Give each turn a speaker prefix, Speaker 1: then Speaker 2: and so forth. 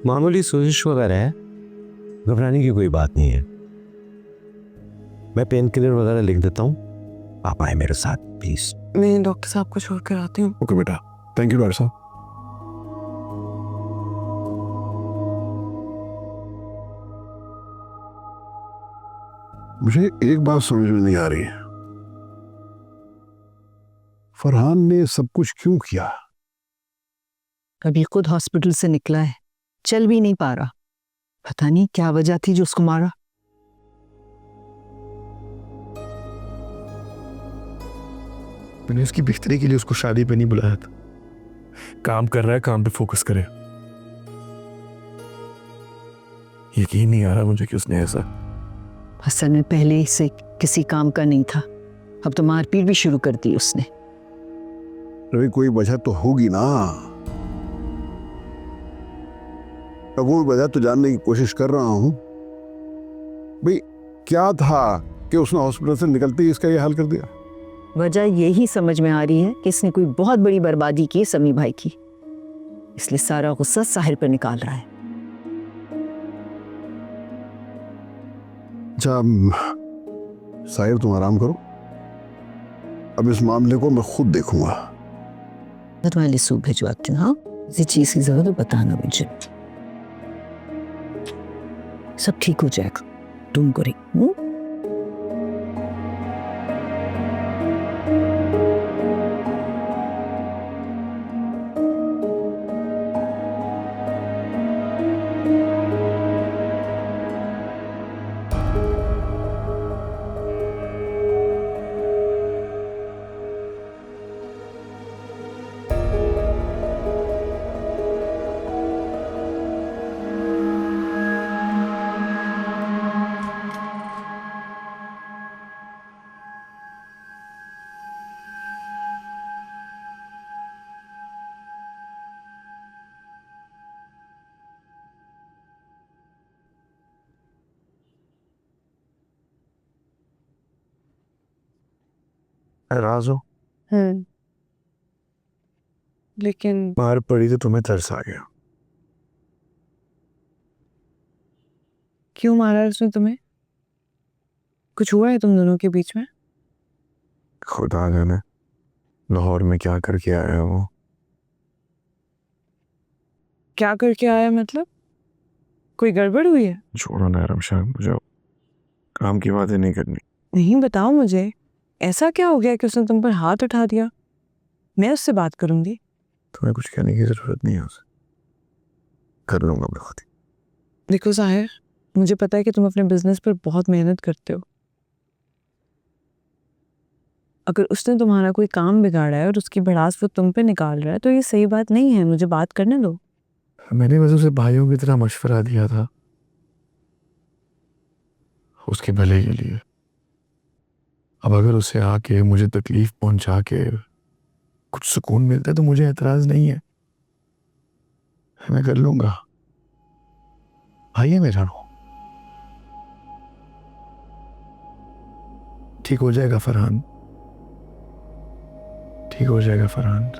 Speaker 1: मामूली सोजिश वगैरह है, घबराने की कोई बात नहीं है। मैं पेन किलर वगैरह लिख देता हूँ, आप आए मेरे साथ प्लीज।
Speaker 2: मैं डॉक्टर साहब को छोड़ कर आती हूँ।
Speaker 3: ओके बेटा, थैंक यू डॉक्टर साहब। मुझे एक बात समझ में नहीं आ रही, फरहान ने सब कुछ क्यों किया?
Speaker 4: अभी खुद हॉस्पिटल से निकला है, चल भी नहीं पा रहा। पता नहीं क्या वजह थी जो उसको मारा।
Speaker 3: मैंने उसकी बेहतरी के लिए उसको शादी पे नहीं बुलाया था। काम कर रहा है, काम पे फोकस करे। यकीन नहीं आ रहा मुझे कि उसने ऐसा।
Speaker 4: असल में पहले से किसी काम का नहीं था, अब तो मारपीट भी शुरू कर दी उसने।
Speaker 3: रवि, कोई वजह तो होगी ना। अब वो वजह तो जानने की कोशिश कर रहा हूं। भाई क्या था कि उसने हॉस्पिटल से निकलते ही इसका ये हाल कर दिया?
Speaker 4: वजह यही समझ में आ रही है कि इसने कोई बहुत बड़ी बर्बादी की समी भाई की, इसलिए सारा गुस्सा साहिर पर निकाल रहा है।
Speaker 3: अच्छा साहिर, तुम आराम करो, अब इस मामले को मैं खुद देखूंगा।
Speaker 4: मैं तुम्हारे लिए सूप भिजवाती हूँ। हाँ, किसी चीज की जरूरत है बताना मुझे, सब ठीक हो जाएगा। तुम करी
Speaker 3: नाराज हो?
Speaker 2: लेकिन
Speaker 3: मार पड़ी तो तुम्हें तरस आ गया।
Speaker 2: क्यों मारा उसने तुम्हें? कुछ हुआ है तुम दोनों के बीच में?
Speaker 3: खुदा जाने लाहौर में क्या करके आया वो।
Speaker 2: क्या करके आया मतलब? कोई गड़बड़ हुई है?
Speaker 3: छोड़ो ना रमशान, मुझे काम की बातें नहीं करनी।
Speaker 2: नहीं, बताओ मुझे, ऐसा क्या हो गया कि उसने तुम पर हाथ उठा दिया? मैं उससे बात करूंगी।
Speaker 3: तुम्हें कुछ कहने की जरूरत नहीं है उसे, कर लूंगा मैं खुद ही।
Speaker 2: देखो साहिर, मुझे पता है कि तुम अपने बिजनेस पर बहुत मेहनत करते हो। अगर उसने तुम्हारा कोई काम बिगाड़ा है और उसकी भड़ास वो तुम पे निकाल रहा है तो ये सही बात नहीं है। मुझे बात करने दो।
Speaker 3: मैंने बस उसे भाइयों की तरह मशवरा दिया था, उसके भले के लिए। अब अगर उसे आके मुझे तकलीफ पहुंचा के कुछ सुकून मिलता है तो मुझे एतराज नहीं है, मैं कर लूंगा। भाई है मेरा, ठीक हो जाएगा फरहान, ठीक हो जाएगा फरहान।